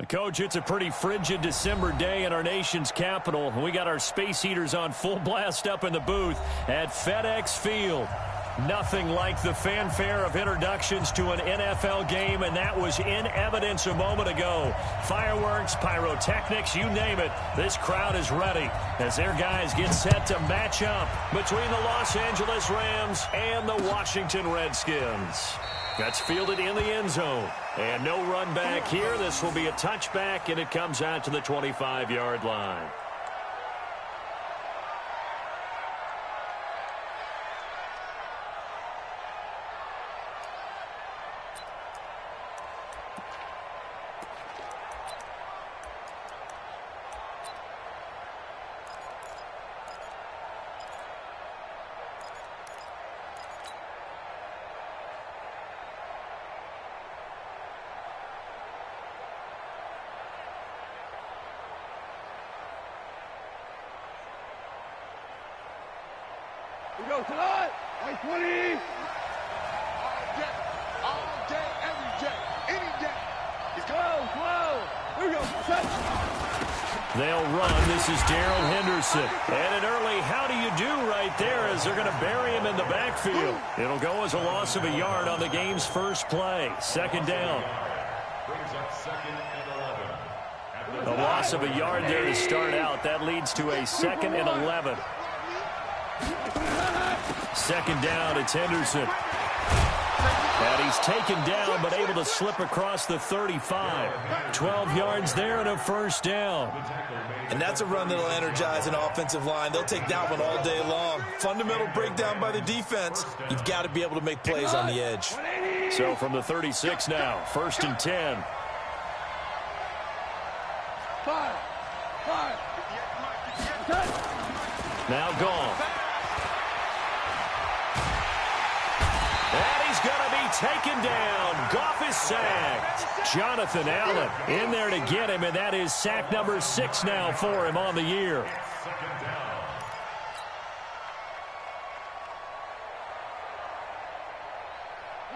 Coach, it's a pretty frigid December day in our nation's capital. We got our space heaters on full blast up in the booth at FedEx Field. Nothing like the fanfare of introductions to an NFL game, and that was in evidence a moment ago. Fireworks, pyrotechnics, you name it. This crowd is ready as their guys get set to match up between the Los Angeles Rams and the Washington Redskins. That's fielded in the end zone. And no run back here. This will be a touchback, and it comes out to the 25-yard line. We go tonight, 20. All day, every day, any day. It's close. Here we go. Set. They'll run. This is Darrell Henderson. And an early how do you do right there as they're going to bury him in the backfield. It'll go as a loss of a yard on the game's first play. Second down. A loss of a yard there to start out. That leads to a 2nd and 11. Second down, it's Henderson. And he's taken down, but able to slip across the 35. 12 yards there and a first down. And that's a run that'll energize an offensive line. They'll take that one all day long. Fundamental breakdown by the defense. You've got to be able to make plays on the edge. So from the 36 now, 1st and 10. Now gone. And he's going to be taken down. Goff is sacked. Jonathan Allen in there to get him, and that is sack number 6 now for him on the year.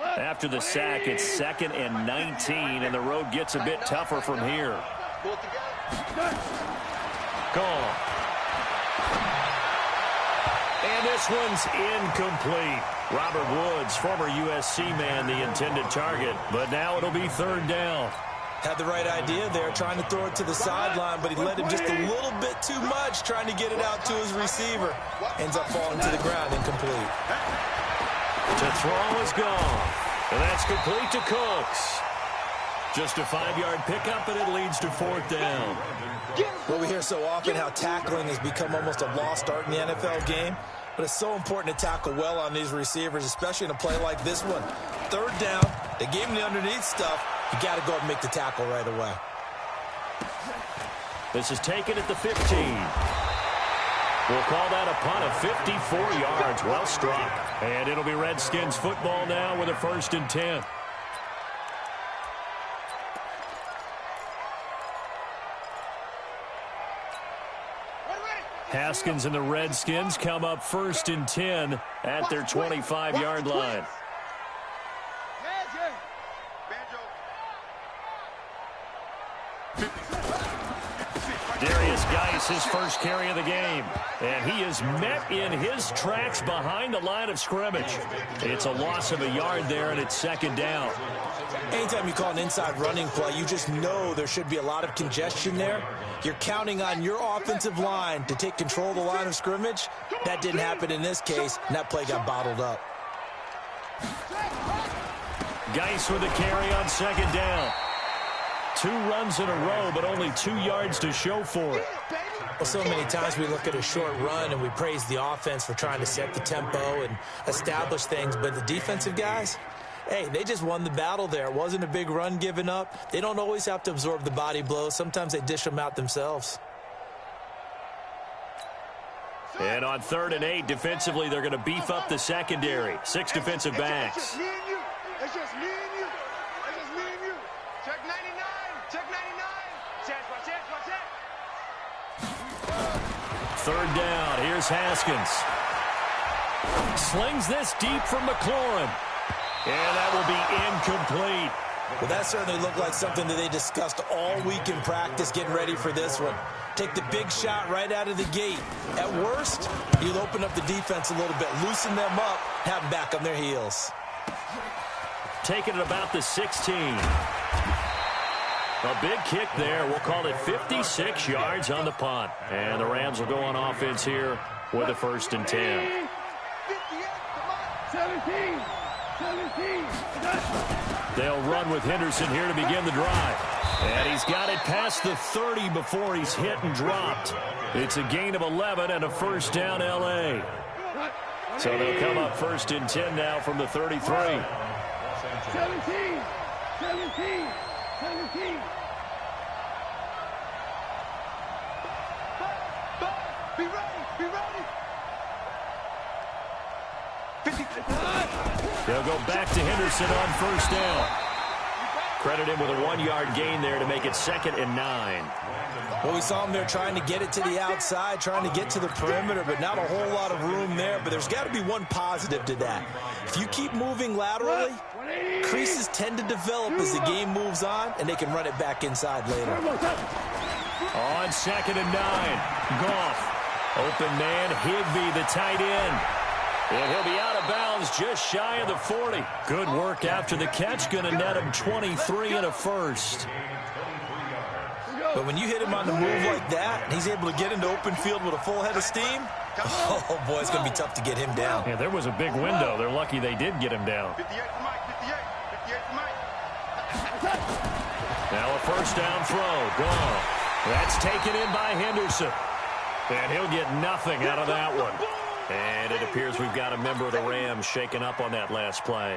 After the sack, it's 2nd and 19, and the road gets a bit tougher from here. Gone. And this one's incomplete. Robert Woods, former USC man, the intended target, but now it'll be 3rd down. Had the right idea there, trying to throw it to the sideline, but he led him just a little bit too much, trying to get it out to his receiver. Ends up falling to the ground, incomplete. To throw is gone. And that's complete to Cooks. Just a 5-yard pickup, and it leads to 4th down. Well, we hear so often how tackling has become almost a lost art in the NFL game, but it's so important to tackle well on these receivers, especially in a play like this one. 3rd down, they gave him the underneath stuff. You got to go and make the tackle right away. This is taken at the 15. We'll call that a punt of 54 yards. Well struck. And it'll be Redskins football now with a 1st and 10. Haskins and the Redskins come up 1st and 10 at their 25-yard line. Darius Geis, his first carry of the game. And he is met in his tracks behind the line of scrimmage. It's a loss of a yard there, and it's 2nd down. Anytime you call an inside running play, you just know there should be a lot of congestion there. You're counting on your offensive line to take control of the line of scrimmage. That didn't happen in this case, and that play got bottled up. Geis with a carry on 2nd down. 2 runs in a row, but only 2 yards to show for it. Well, so many times we look at a short run and we praise the offense for trying to set the tempo and establish things, but the defensive guys, hey, they just won the battle there. It wasn't a big run given up. They don't always have to absorb the body blows. Sometimes they dish them out themselves. And on 3rd and 8, defensively, they're going to beef up the secondary. 6 defensive backs. It's just me and you. It's just me and you. It's just me and you. Check 99. Check 99. Check. 3rd down. Here's Haskins. Slings this deep from McLaurin. And that will be incomplete. Well, that certainly looked like something that they discussed all week in practice getting ready for this one. Take the big shot right out of the gate. At worst, you'll open up the defense a little bit, loosen them up, have them back on their heels. Taking it about the 16. A big kick there. We'll call it 56 yards on the punt. And the Rams will go on offense here with a 1st and 10. 17. They'll run with Henderson here to begin the drive. And he's got it past the 30 before he's hit and dropped. It's a gain of 11 and a 1st down L.A. So they'll come up 1st and 10 now from the 33. 17. Be ready. 50. They'll go back to Henderson on 1st down. Credit him with a 1-yard gain there to make it 2nd and 9. Well, we saw him there trying to get it to the outside, trying to get to the perimeter, but not a whole lot of room there. But there's got to be one positive to that. If you keep moving laterally, creases tend to develop as the game moves on, and they can run it back inside later. On 2nd and 9, Goff. Open man, Higbee, the tight end. And he'll be out of bounds just shy of the 40. Good work after the catch. Going to net him 23 and a 1st. But when you hit him on the move like that, and he's able to get into open field with a full head of steam, oh, boy, it's going to be tough to get him down. Yeah, there was a big window. They're lucky they did get him down. 58 for Mike. 58 for Mike. Now a 1st down throw. Gone. That's taken in by Henderson. And he'll get nothing out of that one. And it appears we've got a member of the Rams shaken up on that last play.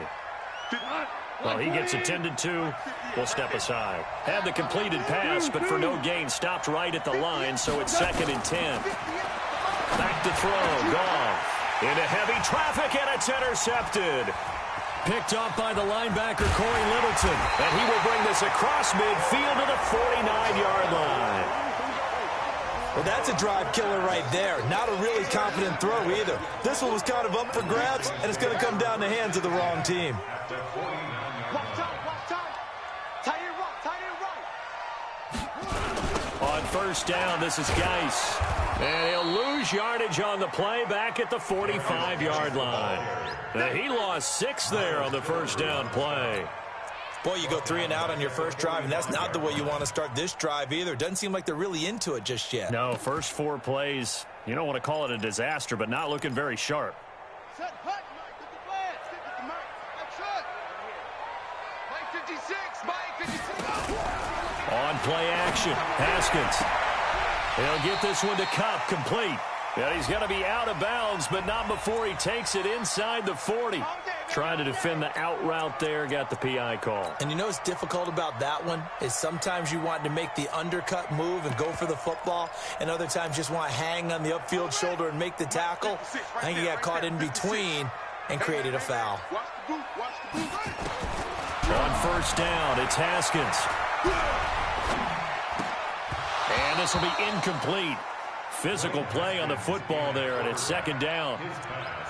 Well, he gets attended to. We'll step aside. Had the completed pass, but for no gain, stopped right at the line, so it's 2nd and 10. Back to throw. Goff into heavy traffic, and it's intercepted. Picked off by the linebacker, Corey Littleton. And he will bring this across midfield to the 49-yard line. Well, that's a drive killer right there. Not a really confident throw either. This one was kind of up for grabs, and it's going to come down the hands of the wrong team. Watch time. Tight end right. On 1st down, this is Geis. And he'll lose yardage on the play back at the 45-yard line. He lost 6 there on the 1st down play. Boy, you go 3 and out on your first drive, and that's not the way you want to start this drive either. Doesn't seem like they're really into it just yet. No, first 4 plays, you don't want to call it a disaster, but not looking very sharp. Set, hut, Mike, with the flag. Stick with the Mike. Action. Mike 56. On play action, Haskins. He'll get this one to Cup, complete. And he's going to be out of bounds, but not before he takes it inside the 40. Trying to defend the out route there, got the PI call. And you know what's difficult about that one is sometimes you want to make the undercut move and go for the football, and other times just want to hang on the upfield shoulder and make the tackle. I think he got caught in between and created a foul. On 1st down, it's Haskins. And this will be incomplete. Physical play on the football there, and it's 2nd down.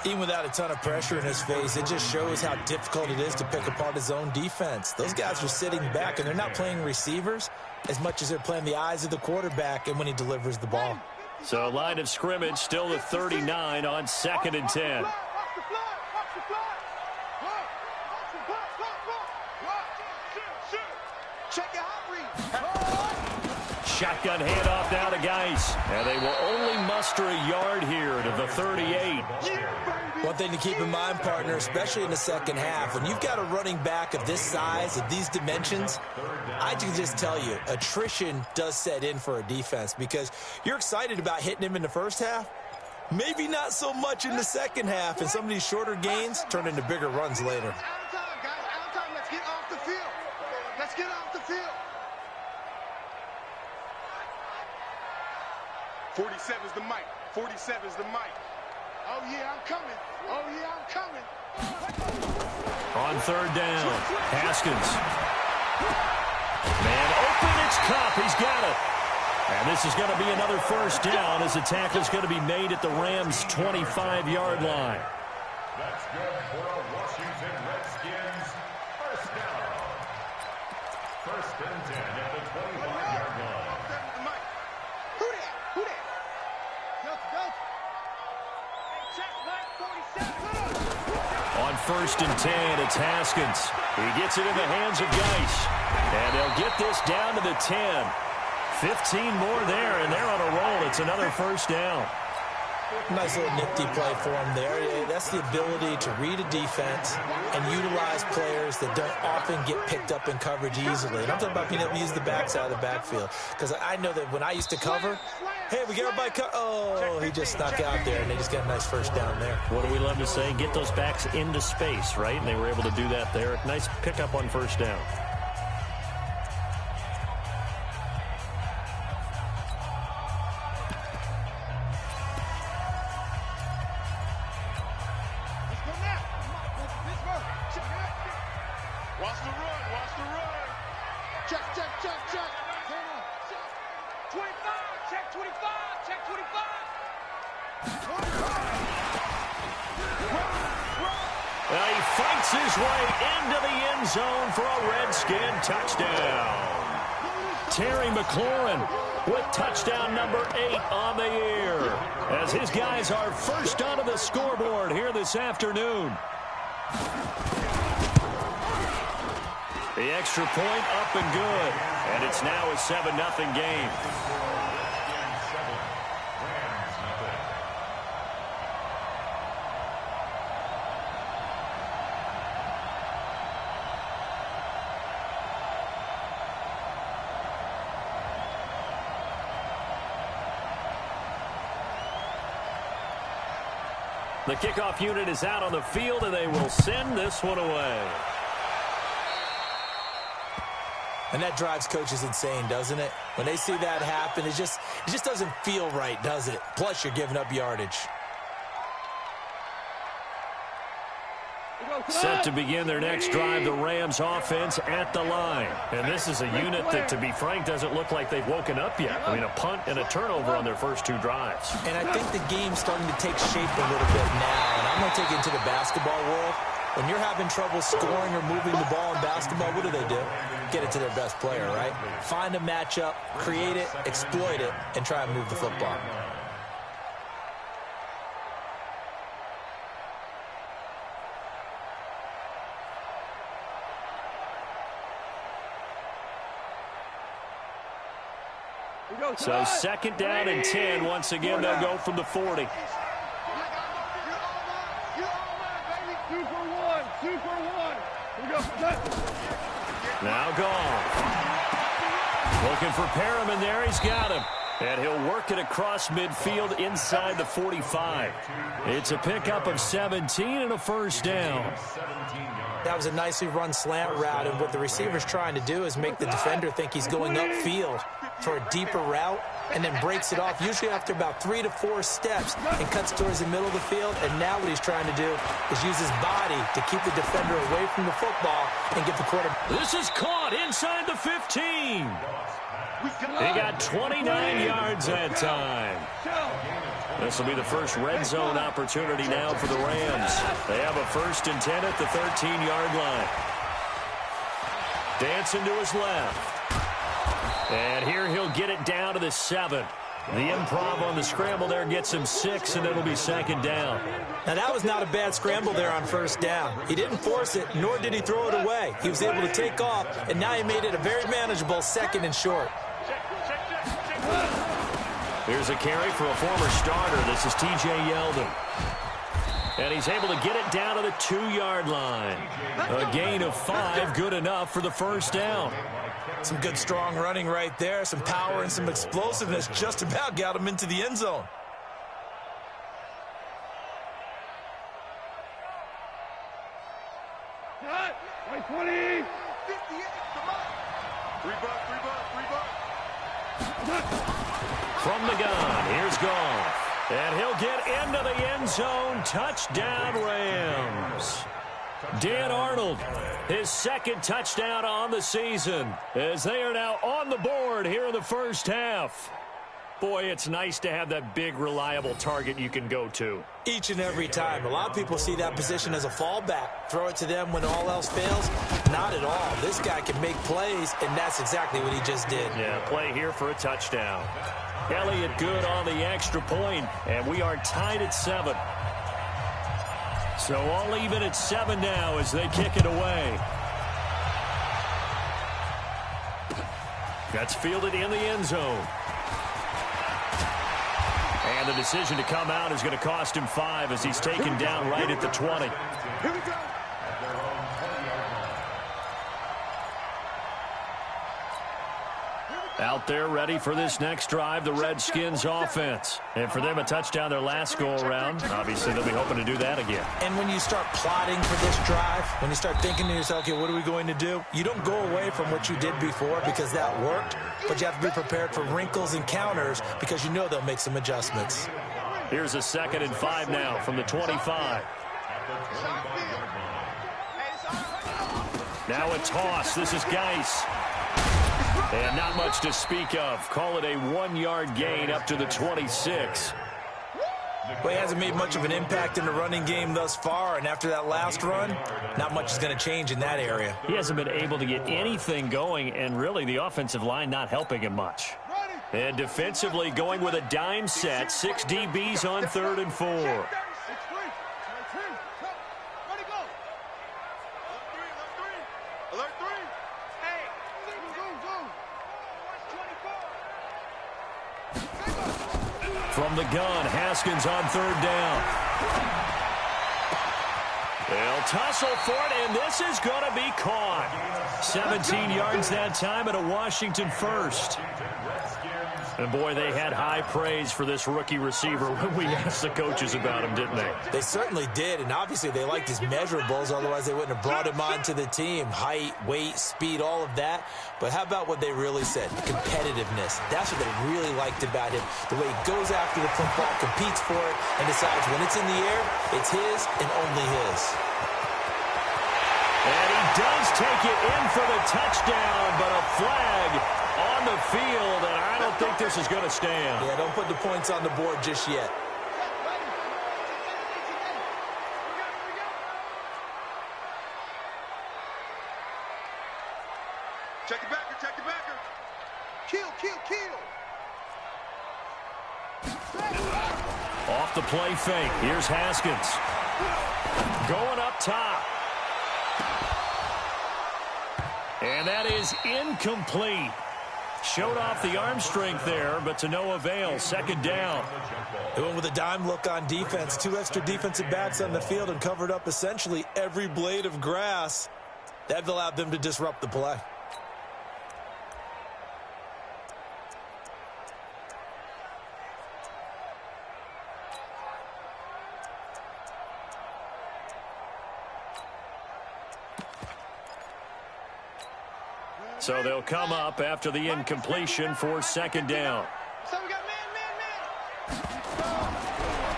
Even without a ton of pressure in his face, it just shows how difficult it is to pick apart his own defense. Those guys are sitting back, and they're not playing receivers as much as they're playing the eyes of the quarterback and when he delivers the ball. So line of scrimmage still the 39 on 2nd and 10. Shotgun handoff now to Geis. And they will only muster a yard here to the 38. One thing to keep in mind, partner, especially in the second half, when you've got a running back of this size, of these dimensions, I can just tell you, attrition does set in for a defense because you're excited about hitting him in the first half. Maybe not so much in the second half, and some of these shorter gains turn into bigger runs later. Out of time, guys. Out of time. Let's get off the field. Let's get off the field. 47's the mic. 47's the mic. Oh, yeah, I'm coming. Oh, yeah, I'm coming. On 3rd down, Haskins. Man open, it's Cup. He's got it. And this is going to be another 1st down as the tackle is going to be made at the Rams' 25-yard line. That's good for a Washington Redskins 1st down. First and 10 at the 25-yard line. Who that? Who that? On first and 10, it's Haskins. He gets it in the hands of Geis. And they'll get this down to the 10. 15 more there, and they're on a roll. It's another first down. Nice little nifty play for him there. Yeah, that's the ability to read a defense and utilize players that don't often get picked up in coverage easily. And I'm talking about being able to use the backside of the backfield. Because I know that when I used to cover, hey, we got everybody oh, he just snuck out there, and they just got a nice first down there. What do we love to say? Get those backs into space, right? And they were able to do that there. Nice pickup on first down. Watch the run, watch the run. Check, check, check, check. 25, check 25, check 25. Well, he fights his way into the end zone for a Redskin touchdown. Terry McLaurin with touchdown number 8 on the year, as his guys are first onto the scoreboard here this afternoon. The extra point up and good, and it's now a 7-0 game. The kickoff unit is out on the field, and they will send this one away. And that drives coaches insane, doesn't it? When they see that happen, it just doesn't feel right, does it? Plus, you're giving up yardage. Set to begin their next drive, the Rams offense at the line. And this is a unit that, to be frank, doesn't look like they've woken up yet. I mean, a punt and a turnover on their first 2 drives. And I think the game's starting to take shape a little bit now. And I'm going to take it into the basketball world. When you're having trouble scoring or moving the ball in basketball, what do? Get it to their best player, right? Find a matchup, create it, exploit it, and try and move the football. So second down and 10. Once again, they'll go from the 40. Now gone. Looking for Perriman there. He's got him. And he'll work it across midfield inside the 45. It's a pickup of 17 and a first down. That was a nicely run slant route, and what the receiver's trying to do is make the defender think he's going upfield for a deeper route, and then breaks it off, usually after about 3 to 4 steps, and cuts towards the middle of the field. And now what he's trying to do is use his body to keep the defender away from the football and get the quarterback. This is caught inside the 15. He got 29 yards that time. This will be the first red zone opportunity now for the Rams. They have a first and 10 at the 13-yard line. Dancing to his left. And here he'll get it down to the 7. The improv on the scramble there gets him 6, and it'll be second down. Now, that was not a bad scramble there on first down. He didn't force it, nor did he throw it away. He was able to take off, and now he made it a very manageable second and short. Here's a carry for a former starter. This is T.J. Yeldon. And he's able to get it down to the 2-yard line. A gain of 5, good enough for the first down. Some good, strong running right there. Some power and some explosiveness just about got him into the end zone. Cut! 20! 58, come on! 3 buck. From the gun, here's Goff. And he'll get into the end zone. Touchdown, Rams. Dan Arnold, his second touchdown on the season, as they are now on the board here in the first half. Boy, it's nice to have that big, reliable target you can go to. Each and every time. A lot of people see that position as a fallback. Throw it to them when all else fails. Not at all. This guy can make plays, and that's exactly what he just did. Yeah, play here for a touchdown. Elliott good on the extra point, and we are tied at 7. So all even at 7 now as they kick it away. That's fielded in the end zone. And the decision to come out is going to cost him 5 as he's taken down right at the 20. Here we go. Out there ready for this next drive, the Redskins offense. And for them, a touchdown their last go-around. Obviously, they'll be hoping to do that again. And when you start plotting for this drive, when you start thinking to yourself, okay, what are we going to do? You don't go away from what you did before because that worked, but you have to be prepared for wrinkles and counters because you know they'll make some adjustments. Here's a 2nd and 5 now from the 25. Now a toss. This is Geis. And not much to speak of. Call it a 1-yard gain up to the 26. Well, he hasn't made much of an impact in the running game thus far, and after that last run, not much is going to change in that area. He hasn't been able to get anything going, and really the offensive line not helping him much. And defensively going with a dime set, 6 DBs on 3rd and 4. From the gun, Haskins on 3rd down. They'll tussle for it, and this is going to be caught. 17 yards that time and a Washington first. And, boy, they had high praise for this rookie receiver when we asked the coaches about him, didn't they? They certainly did, and obviously they liked his measurables. Otherwise, they wouldn't have brought him onto the team. Height, weight, speed, all of that. But how about what they really said? Competitiveness. That's what they really liked about him. The way he goes after the football, competes for it, and decides when it's in the air, it's his and only his. And he does take it in for the touchdown, but a flag on the field, and I don't think this is going to stand. Yeah, don't put the points on the board just yet. Check it backer, check it backer. Kill, kill, kill. Off the play fake. Here's Haskins. Going up top. And that is incomplete. Showed off the arm strength there, but to no avail. 2nd down. They went with a dime look on defense. 2 extra defensive backs on the field and covered up essentially every blade of grass. That allowed them to disrupt the play. So they'll come up after the incompletion for 2nd down. So we got man.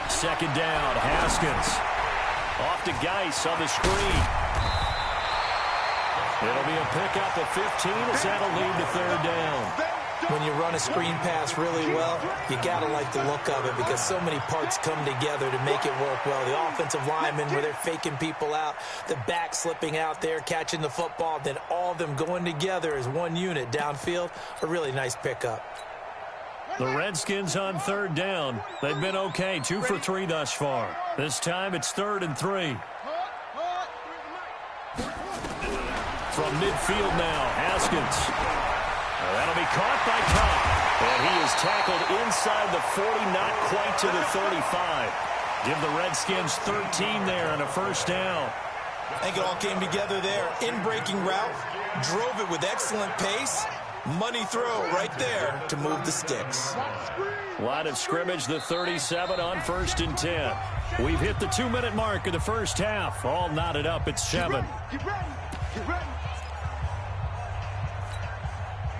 2nd down, Haskins. Off to Geis on the screen. It'll be a pickup of 15 as that'll lead to 3rd down. When you run a screen pass really well, you got to like the look of it because so many parts come together to make it work well. The offensive linemen, where they're faking people out, the back slipping out there, catching the football, then all of them going together as one unit downfield, a really nice pickup. The Redskins on 3rd down. They've been okay, 2 for 3 thus far. This time it's 3rd and 3. From midfield now, Haskins. That'll be caught by Cobb. And he is tackled inside the 40, not quite to the 35. Give the Redskins 13 there and a 1st down. I think it all came together there. In-breaking route, drove it with excellent pace. Money throw right there to move the sticks. Line of scrimmage, the 37 on 1st and 10. We've hit the 2-minute mark of the first half. All knotted up at 7. Get ready. Get ready.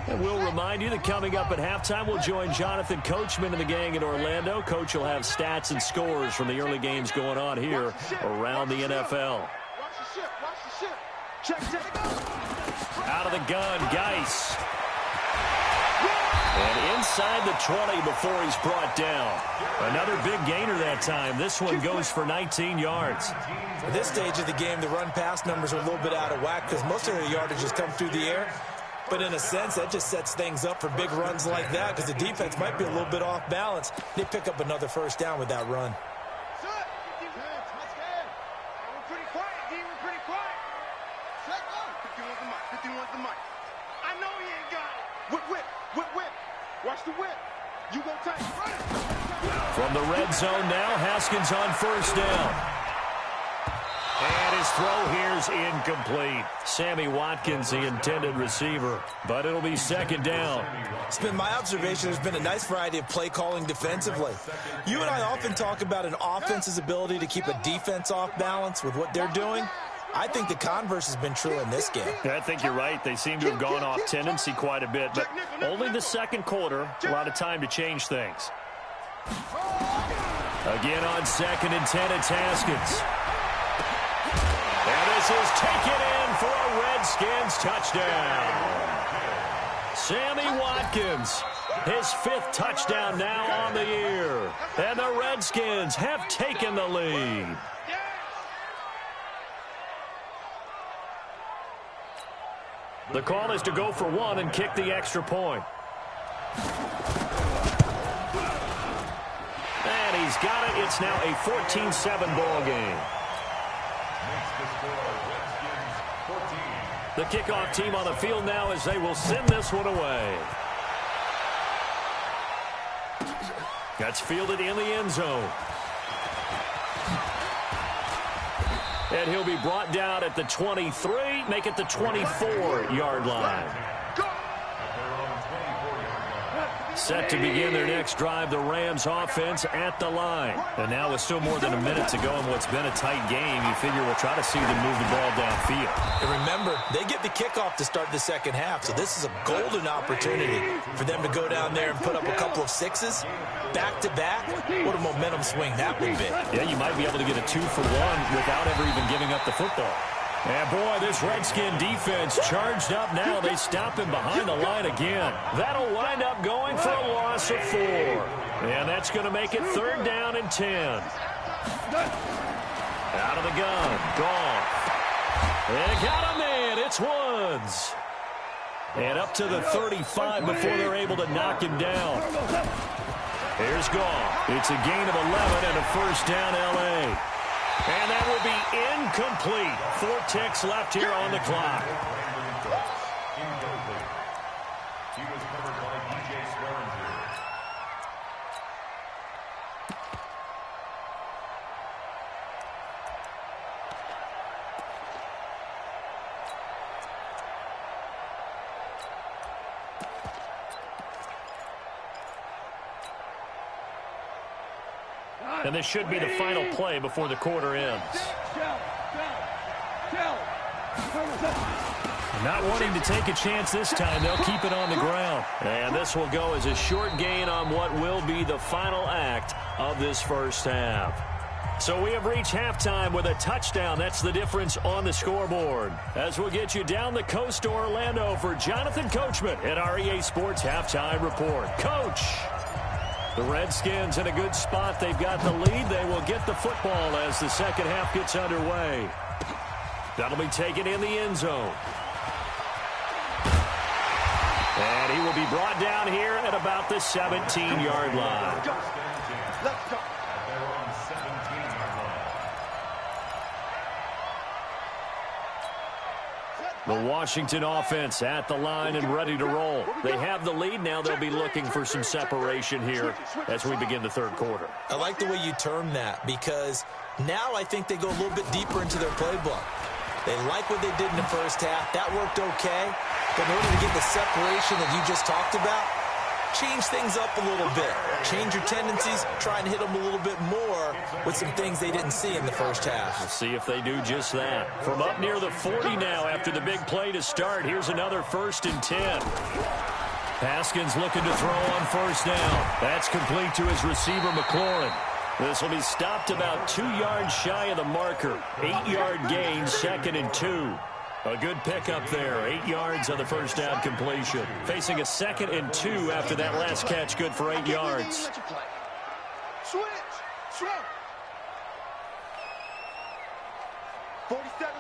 And we'll remind you that coming up at halftime, we'll join Jonathan Coachman and the gang in Orlando. Coach will have stats and scores from the early games going on here around the NFL. Watch the ship. Watch the ship. Check, check. Out of the gun, Geis. And inside the 20 before he's brought down. Another big gainer that time. This one goes for 19 yards. At this stage of the game, the run-pass numbers are a little bit out of whack because most of their yardage has come through the air. But in a sense, that just sets things up for big runs like that because the defense might be a little bit off balance. They pick up another first down with that run. We're pretty quiet, D. We're pretty quiet. 51's the mic. 51's the mic. I know he ain't got it. Whip, whip, whip, whip. Watch the whip. You go tight. Run it. From the red zone now, Haskins on first down. And his throw here's incomplete. Sammy Watkins, the intended receiver. But it'll be second down. It's been my observation there's been a nice variety of play calling defensively. You and I often talk about an offense's ability to keep a defense off balance with what they're doing. I think the converse has been true in this game. I think you're right. They seem to have gone off tendency quite a bit, but only the second quarter. A lot of time to change things. Again on 2nd and 10, it's Haskins. And this is taken in for a Redskins touchdown. Sammy Watkins, his 5th touchdown now on the year. And the Redskins have taken the lead. The call is to go for 1 and kick the extra point. And he's got it. It's now a 14-7 ball game. The kickoff team on the field now as they will send this one away. That's fielded in the end zone. And he'll be brought down at the 23, make it the 24-yard line. Set to begin their next drive, the Rams offense at the line. And now with still more than a minute to go in what's been a tight game, you figure we'll try to see them move the ball downfield. And remember, they get the kickoff to start the second half, so this is a golden opportunity for them to go down there and put up a couple of sixes back-to-back. What a momentum swing that would be. Yeah, you might be able to get a 2-for-1 without ever even giving up the football. And, boy, this Redskin defense charged up now. They stop him behind the line again. That'll wind up going for a loss of 4. And that's going to make it 3rd down and 10. Out of the gun. Goff. They got a man. It's Woods. And up to the 35 before they're able to knock him down. Here's Goff. It's a gain of 11 and a first down, L.A. And that will be incomplete. 4 ticks left here on the clock. He was covered by DJ Swearinger. And this should be the final play before the quarter ends. Not wanting to take a chance this time, they'll keep it on the ground. And this will go as a short gain on what will be the final act of this first half. So we have reached halftime with a touchdown. That's the difference on the scoreboard. As we'll get you down the coast to Orlando for Jonathan Coachman at our EA Sports Halftime Report. Coach! The Redskins in a good spot. They've got the lead. They will get the football as the second half gets underway. That'll be taken in the end zone. And he will be brought down here at about the 17-yard line. Let's go. The Washington offense at the line and ready to roll. They have the lead. Now they'll be looking for some separation here as we begin the third quarter. I like the way you term that because now I think they go a little bit deeper into their playbook. They like what they did in the first half. That worked okay. But in order to get the separation that you just talked about, change things up a little bit. Change your tendencies. Try and hit them a little bit more with some things they didn't see in the first half. We'll see if they do just that. From up near the 40 now after the big play to start. Here's another 1st and 10. Haskins looking to throw on first down. That's complete to his receiver, McLaurin. This will be stopped about 2 yards shy of the marker. 8-yard gain, 2nd and 2. A good pickup there. 8 yards on the first down completion. Facing a 2nd and 2 after that last catch. Good for 8 yards. Switch. Switch. 47.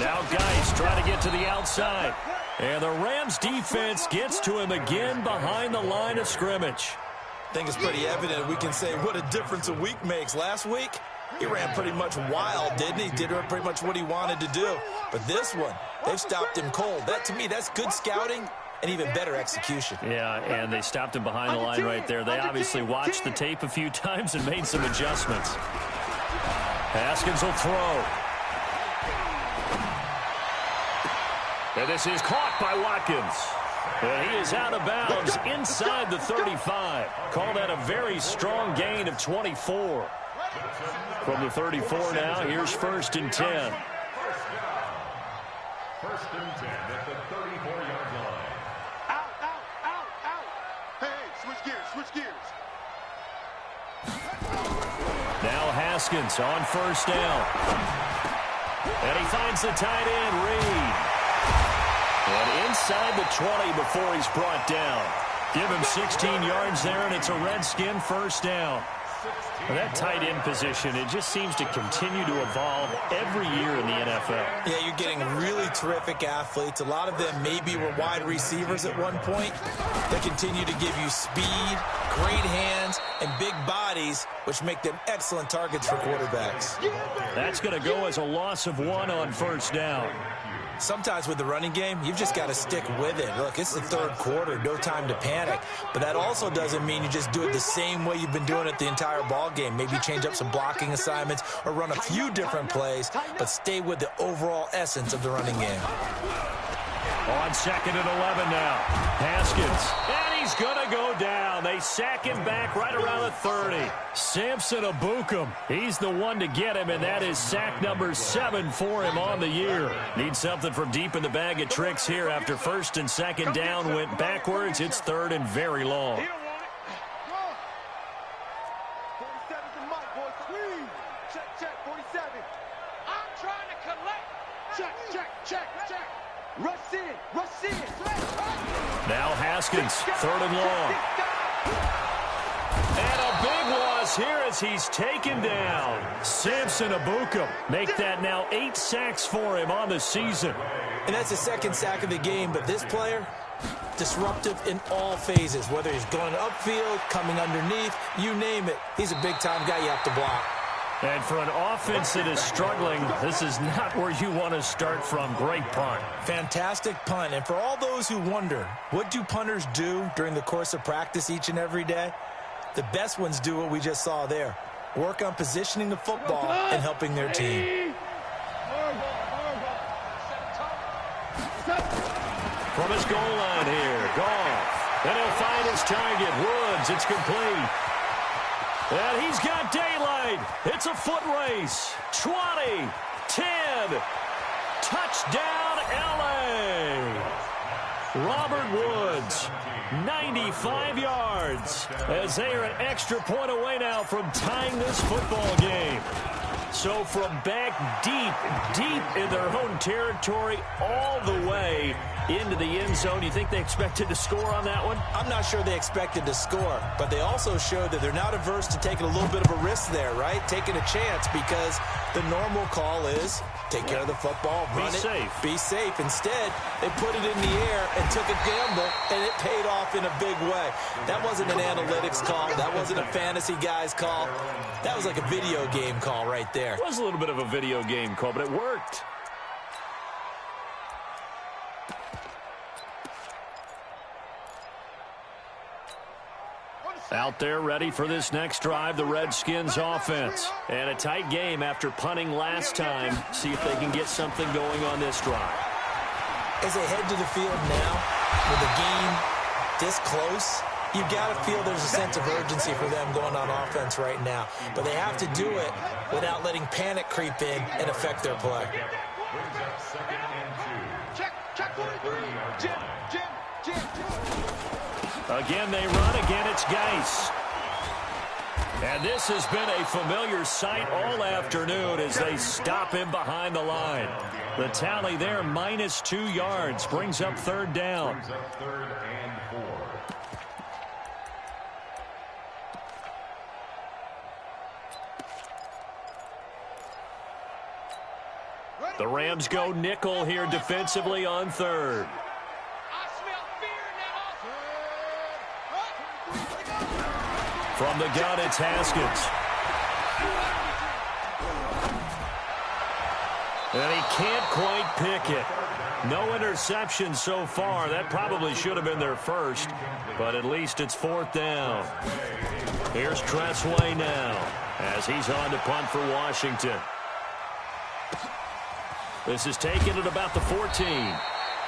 Now Geis trying to get to the outside. And the Rams defense gets to him again behind the line of scrimmage. I think it's pretty evident we can say what a difference a week makes. Last week, he ran pretty much wild, didn't he? Did pretty much what he wanted to do. But this one, they've stopped him cold. That, to me, that's good scouting and even better execution. Yeah, and they stopped him behind the line right there. They obviously watched the tape a few times and made some adjustments. Haskins will throw. And this is caught by Watkins. And he is out of bounds inside the 35. Call that a very strong gain of 24. From the 34 now, here's 1st and 10. 1st and 10 at the 34-yard line. Out. Hey, switch gears. Now Haskins on 1st down. And he finds the tight end, Reed. And inside the 20 before he's brought down. Give him 16 yards there, and it's a Redskin 1st down. Well, that tight end position, it just seems to continue to evolve every year in the NFL. Yeah, you're getting really terrific athletes. A lot of them maybe were wide receivers at one point. They continue to give you speed, great hands, and big bodies, which make them excellent targets for quarterbacks. That's going to go as a loss of 1 on 1st down. Sometimes with the running game, you've just got to stick with it. Look, it's the 3rd quarter, no time to panic. But that also doesn't mean you just do it the same way you've been doing it the entire ball game. Maybe change up some blocking assignments or run a few different plays, but stay with the overall essence of the running game. On 2nd and 11 now. Haskins. And he's going to go down. They sack him back right around the 30. Samson Abukum. He's the one to get him, and that is sack number 7 for him on the year. Needs something from deep in the bag of tricks here after 1st and 2nd down went backwards. It's 3rd and very long. 47's the mic, boys. Check, 47. I'm trying to collect. Check. Rush in. Now Haskins, 3rd and long. And a big loss here as he's taken down. Samson Abukum. Make that now 8 sacks for him on the season. And that's the 2nd sack of the game, but this player, disruptive in all phases, whether he's going upfield, coming underneath, you name it. He's a big-time guy you have to block. And for an offense that is struggling, this is not where you want to start from. Great punt. Fantastic punt. And for all those who wonder, what do punters do during the course of practice each and every day? The best ones do what we just saw there. Work on positioning the football and helping their team. From his goal line here, Goff. And he'll find his target, Woods. It's complete. And he's got daylight. It's a foot race. 20, 10, touchdown, L.A. Robert Woods, 95 yards, as they are an extra point away now from tying this football game. So from back deep in their own territory, all the way into the end zone. You think they expected to score on that one? I'm not sure they expected to score, but they also showed that they're not averse to taking a little bit of a risk there, right? Taking a chance, because the normal call is take care of the football, run it, be safe. Instead, they put it in the air and took a gamble, and it paid off in a big way. That wasn't an analytics call. That wasn't a fantasy guy's call. That was like a video game call right there. It was a little bit of a video game call, but it worked. Out there ready for this next drive, the Redskins offense. And a tight game after punting last time. See if they can get something going on this drive. As they head to the field now, with the game this close, you've got to feel there's a sense of urgency for them going on offense right now. But they have to do it without letting panic creep in and affect their play. Again, they run. Again, it's Geis. And this has been a familiar sight all afternoon as they stop him behind the line. The tally there, -2 yards, brings up third down. Brings up 3rd and 4. The Rams go nickel here defensively on 3rd. From the gun, it's Haskins. And he can't quite pick it. No interception so far. That probably should have been their first, but at least it's 4th down. Here's Tressway now as he's on to punt for Washington. This is taken at about the 14.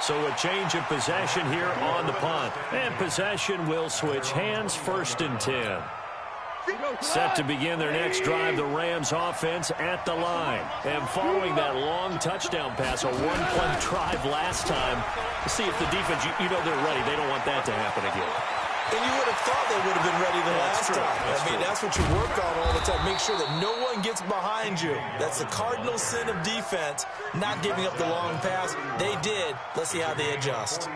So a change of possession here on the punt. And possession will switch hands, 1st and 10. Set to begin their next drive, the Rams offense at the line. And following that long touchdown pass, a one-play drive last time, to see if the defense, you know they're ready. They don't want that to happen again. And you would have thought they would have been ready the last time. That's what you work on all the time. Make sure that no one gets behind you. That's the cardinal sin of defense, not giving up the long pass. They did. Let's see how they adjust.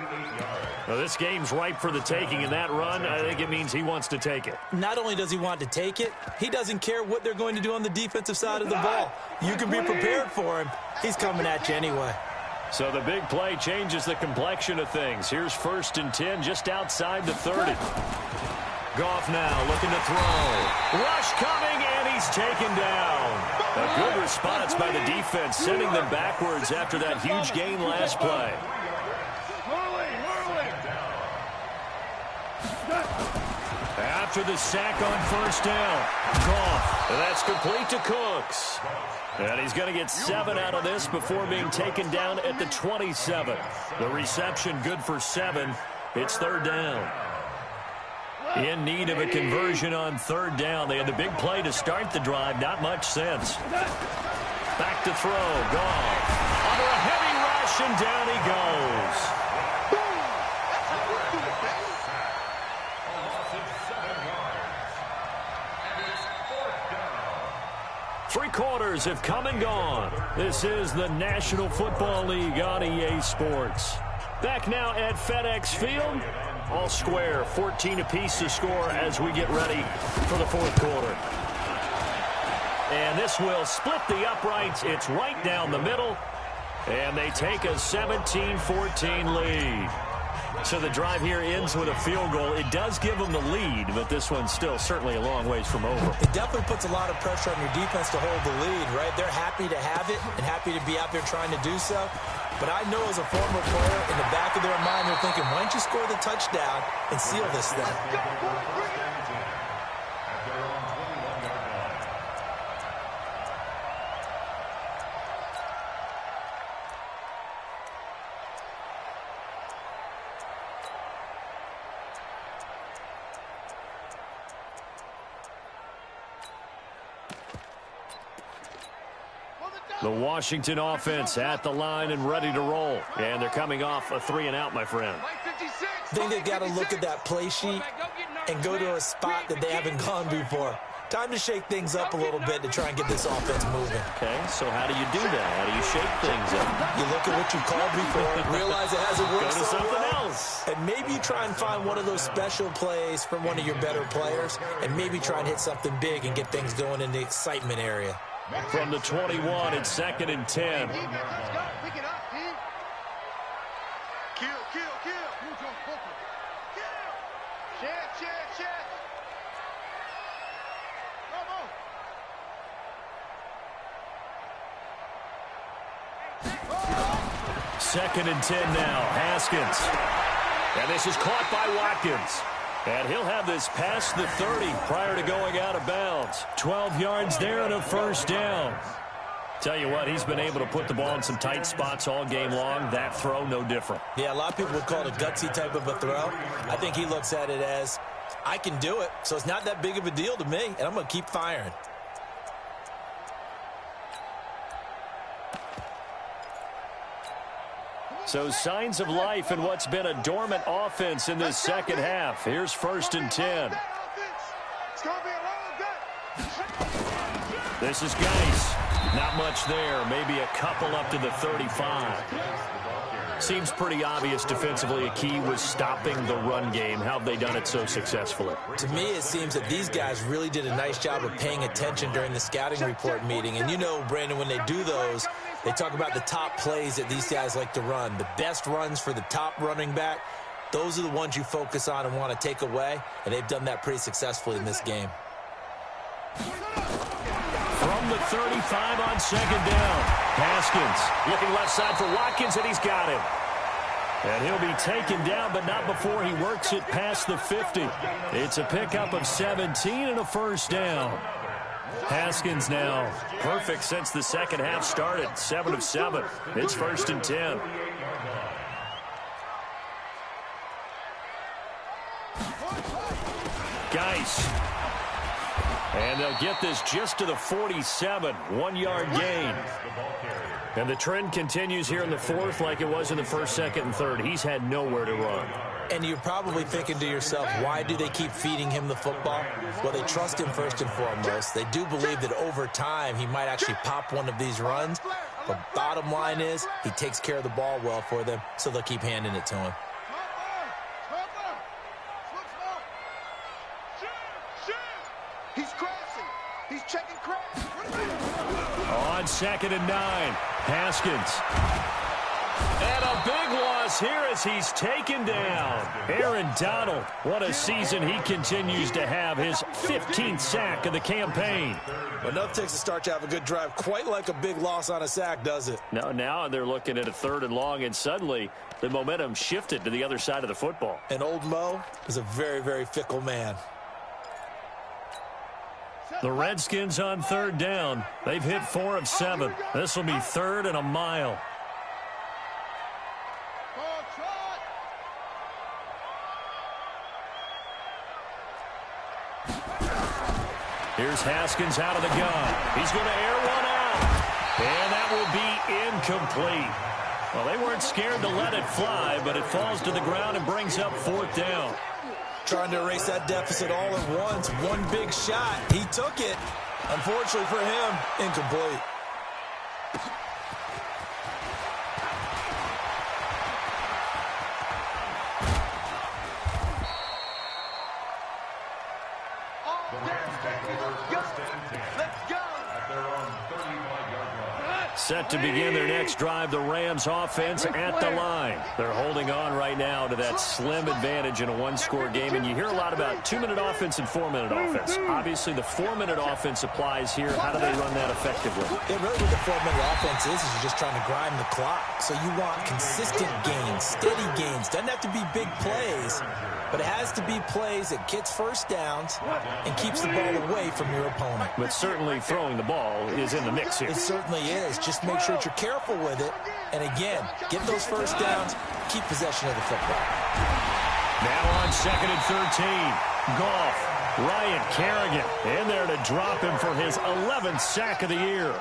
Well, this game's ripe for the taking, and that run, I think it means he wants to take it. Not only does he want to take it, he doesn't care what they're going to do on the defensive side of the ball. You can be prepared for him. He's coming at you anyway. So the big play changes the complexion of things. Here's 1st and 10 just outside the 30. Goff now looking to throw. Rush coming, and he's taken down. A good response by the defense, sending them backwards after that huge gain last play. After the sack on 1st down, Goff, and that's complete to Cooks. And he's going to get 7 out of this before being taken down at the 27. The reception good for 7. It's 3rd down. In need of a conversion on 3rd down. They had the big play to start the drive. Not much sense. Back to throw. Goff. Under a heavy rush, and down he goes. Three quarters have come and gone. This is the National Football League on EA Sports. Back now at FedEx Field. All square, 14 apiece to score as we get ready for the 4th quarter. And this will split the uprights. It's right down the middle. And they take a 17-14 lead. So the drive here ends with a field goal. It does give them the lead, but this one's still certainly a long ways from over. It definitely puts a lot of pressure on your defense to hold the lead, right? They're happy to have it and happy to be out there trying to do so. But I know as a former player, in the back of their mind, they're thinking, why don't you score the touchdown and seal this thing? The Washington offense at the line and ready to roll. And they're coming off a 3-and-out, my friend. I think they've got to look at that play sheet and go to a spot that they haven't gone before. Time to shake things up a little bit to try and get this offense moving. Okay, so how do you do that? How do you shake things up? You look at what you called before, realize it hasn't worked Go to so something well, else. and maybe you try and find one of those special plays from one of your better players, and maybe try and hit something big and get things going in the excitement area. From the 21, it's 2nd and 10. Let's go. Pick it up, team. Kill. Kill. Chance. Second and 10 now. Haskins. And this is caught by Watkins. And he'll have this past the 30 prior to going out of bounds. 12 yards there and a first down. Tell you what, he's been able to put the ball in some tight spots all game long. That throw, no different. Yeah, a lot of people would call it a gutsy type of a throw. I think he looks at it as, I can do it, so it's not that big of a deal to me, and I'm going to keep firing. So signs of life in what's been a dormant offense in this second half. Here's 1st and 10. It's going to be a long This is Geis. Not much there. Maybe a couple up to the 35. Seems pretty obvious defensively a key was stopping the run game. How have they done it so successfully? To me, it seems that these guys really did a nice job of paying attention during the scouting report meeting. And you know, Brandon, when they do those, they talk about the top plays that these guys like to run. The best runs for the top running back, those are the ones you focus on and want to take away. And they've done that pretty successfully in this game. From the 35 on second down. Haskins looking left side for Watkins, and he's got him. And he'll be taken down, but not before he works it past the 50. It's a pickup of 17 and a first down. Haskins now perfect since the second half started. 7 of 7. It's 1st and 10. Geis. And they'll get this just to the 47. 1-yard gain. And the trend continues here in the 4th like it was in the 1st, 2nd, and 3rd. He's had nowhere to run. And you're probably thinking to yourself, why do they keep feeding him the football? Well, they trust him first and foremost. They do believe that over time he might actually pop one of these runs. But bottom line is he takes care of the ball well for them, so they'll keep handing it to him. He's crashing. He's checking crash. On 2nd and 9, Haskins. And a big loss here as he's taken down. Aaron Donald, what a season he continues to have. His 15th sack of the campaign. Enough takes a start to have a good drive. Quite like a big loss on a sack, does it? No, now they're looking at a 3rd and long, and suddenly the momentum shifted to the other side of the football. And old Mo is a very, very fickle man. The Redskins on 3rd down. They've hit 4 of 7. This will be 3rd and a mile. Here's Haskins out of the gun. He's going to air one out. And that will be incomplete. Well, they weren't scared to let it fly, but it falls to the ground and brings up 4th down. Trying to erase that deficit all at once. One big shot. He took it. Unfortunately for him, incomplete. Set to begin their next drive, the Rams offense at the line. They're holding on right now to that slim advantage in a one-score game, and you hear a lot about 2-minute offense and 4-minute offense. Obviously, the 4-minute offense applies here. How do they run that effectively? Yeah, really what the 4-minute offense is you're just trying to grind the clock. So you want consistent gains, steady gains. Doesn't have to be big plays, but it has to be plays that gets first downs and keeps the ball away from your opponent. But certainly throwing the ball is in the mix here. It certainly is. Just make sure that you're careful with it. And again, get those first downs, keep possession of the football. Now on 2nd and 13. Goff. Ryan Kerrigan in there to drop him for his 11th sack of the year.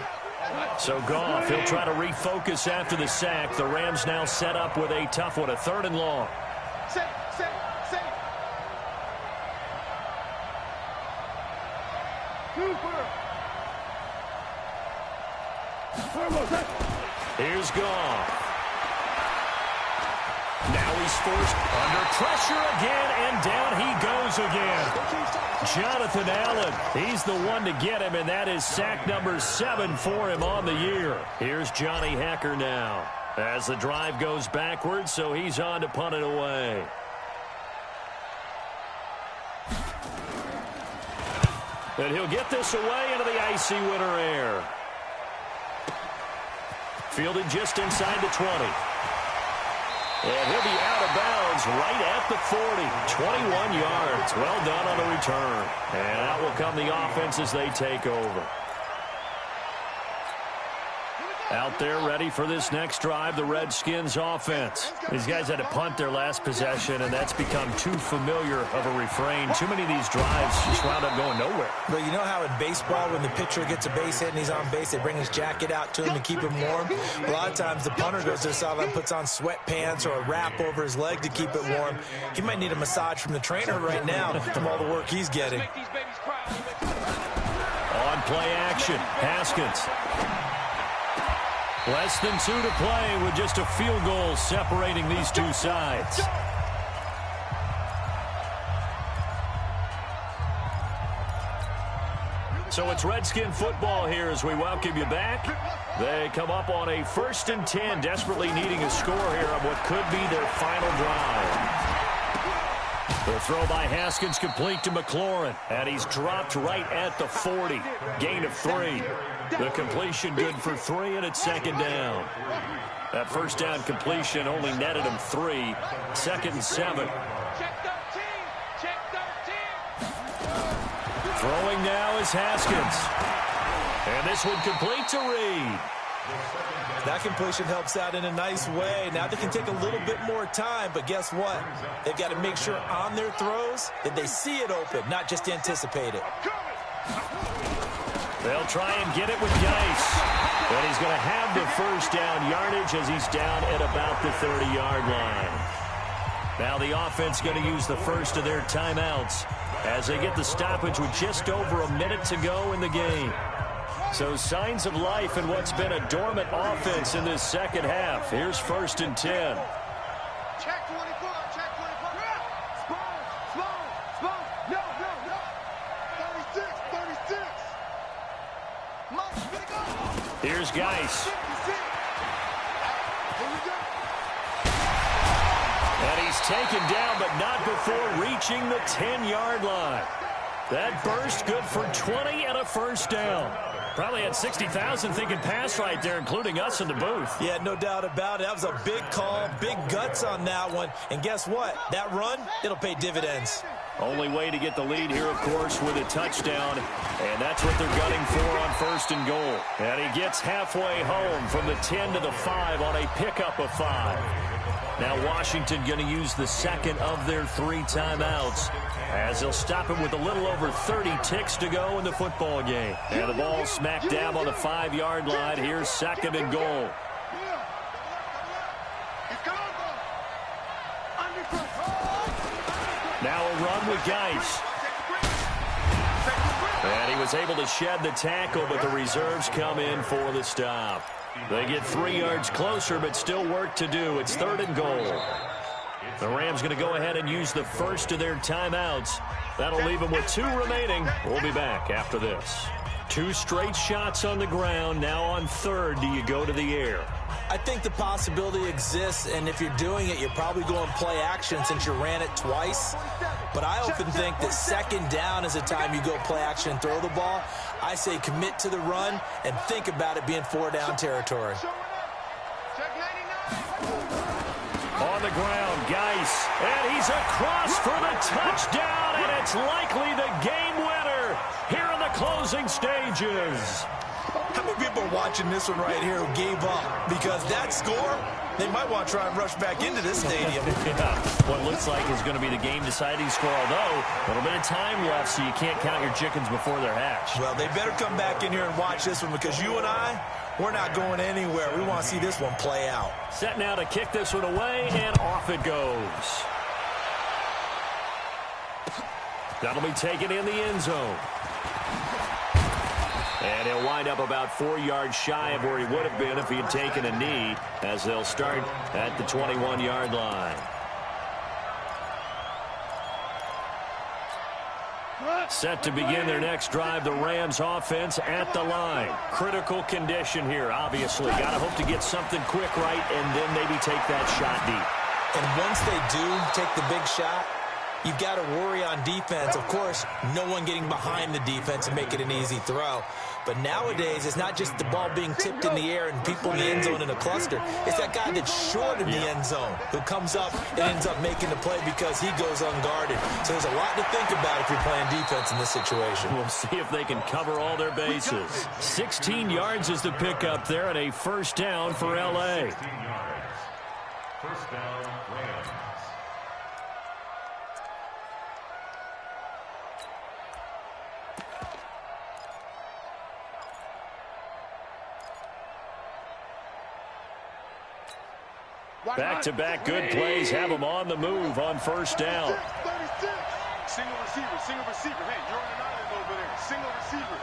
So Goff, he'll try to refocus after the sack. The Rams now set up with a tough one, a 3rd and long. Here's Goff. Now he's forced under pressure again, and down he goes again. Jonathan Allen, he's the one to get him, and that is sack number 7 for him on the year. Here's Johnny Hacker now as the drive goes backwards, so he's on to punt it away. And he'll get this away into the icy winter air. Fielded just inside the 20. And he'll be out of bounds right at the 40. 21 yards. Well done on the return. And out will come the offense as they take over. Out there ready for this next drive, the Redskins offense. These guys had to punt their last possession, and that's become too familiar of a refrain. Too many of these drives just wound up going nowhere. But you know how in baseball, when the pitcher gets a base hit and he's on base, they bring his jacket out to him to keep him warm? A lot of times the punter goes to the sideline, puts on sweatpants or a wrap over his leg to keep it warm. He might need a massage from the trainer right now from all the work he's getting. play action. Haskins. Less than 2 to play with just a field goal separating these two sides. So it's Redskin football here as we welcome you back. They come up on a 1st and 10, desperately needing a score here on what could be their final drive. The throw by Haskins complete to McLaurin, and he's dropped right at the 40. Gain of 3. The completion good for 3, and it's 2nd down. That first down completion only netted him 3. 2nd and 7. Throwing now is Haskins. And this one complete to Reed. That completion helps out in a nice way. Now they can take a little bit more time, but guess what? They've got to make sure on their throws that they see it open, not just anticipate it. They'll try and get it with Geis. But he's going to have the first down yardage as he's down at about the 30-yard line. Now the offense going to use the first of their timeouts as they get the stoppage with just over a minute to go in the game. So signs of life in what's been a dormant offense in this second half. Here's 1st and 10. Check 24, check 24. Small. No. 36. Here's Geis. And he's taken down, but not before reaching the 10-yard line. That burst good for 20 and a first down. Probably had 60,000 thinking pass right there, including us in the booth. Yeah, no doubt about it. That was a big call, big guts on that one. And guess what? That run, it'll pay dividends. Only way to get the lead here, of course, with a touchdown. And that's what they're gunning for on 1st and goal. And he gets halfway home from the 10 to the 5 on a pickup of 5. Now Washington going to use the second of their 3 timeouts as they'll stop him with a little over 30 ticks to go in the football game. And the ball smack dab on the 5-yard line. Here's 2nd and goal. Now a run with Geis. And he was able to shed the tackle, but the reserves come in for the stop. They get 3 yards closer, but still work to do. It's 3rd and goal. The Rams going to go ahead and use the first of their timeouts. That'll leave them with 2 remaining. We'll be back after this. 2 straight shots on the ground. Now on 3rd, do you go to the air? I think the possibility exists, and if you're doing it, you're probably going play action since you ran it twice. But I often think that 2nd down is the time you go play action and throw the ball. I say commit to the run and think about it being 4-down territory. On the ground, Geis, and he's across for the touchdown, and it's likely the game winner here in the closing stages. How many people are watching this one right here who gave up? Because that score, they might want to try and rush back into this stadium. Yeah, what looks like is going to be the game-deciding score, although a little bit of time left, so you can't count your chickens before they're hatched. Well, they better come back in here and watch this one because you and I, we're not going anywhere. We want to see this one play out. Set now to kick this one away, and off it goes. That'll be taken in the end zone. And he'll wind up about 4 yards shy of where he would have been if he had taken a knee, as they'll start at the 21-yard line. Set to begin their next drive, the Rams offense at the line. Critical condition here, obviously. Got to hope to get something quick right and then maybe take that shot deep. And once they do take the big shot, you've got to worry on defense. Of course, no one getting behind the defense and make it an easy throw. But nowadays, it's not just the ball being tipped in the air and people in the end zone in a cluster. It's that guy that's short of the end zone who comes up and ends up making the play because he goes unguarded. So there's a lot to think about if you're playing defense in this situation. We'll see if they can cover all their bases. 16 yards is the pickup there and a first down for L.A. First down, Rams. Back-to-back good plays have them on the move on first down. 36. Single receiver. Hey, you're on an island over there. Single receiver.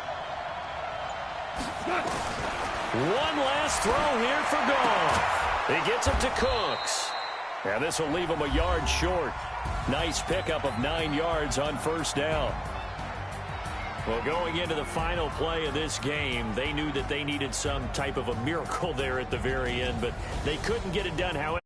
One last throw here for Goff. He gets it to Cooks. And this will leave him a yard short. Nice pickup of 9 yards on first down. Well, going into the final play of this game, they knew that they needed some type of a miracle there at the very end, but they couldn't get it done. However,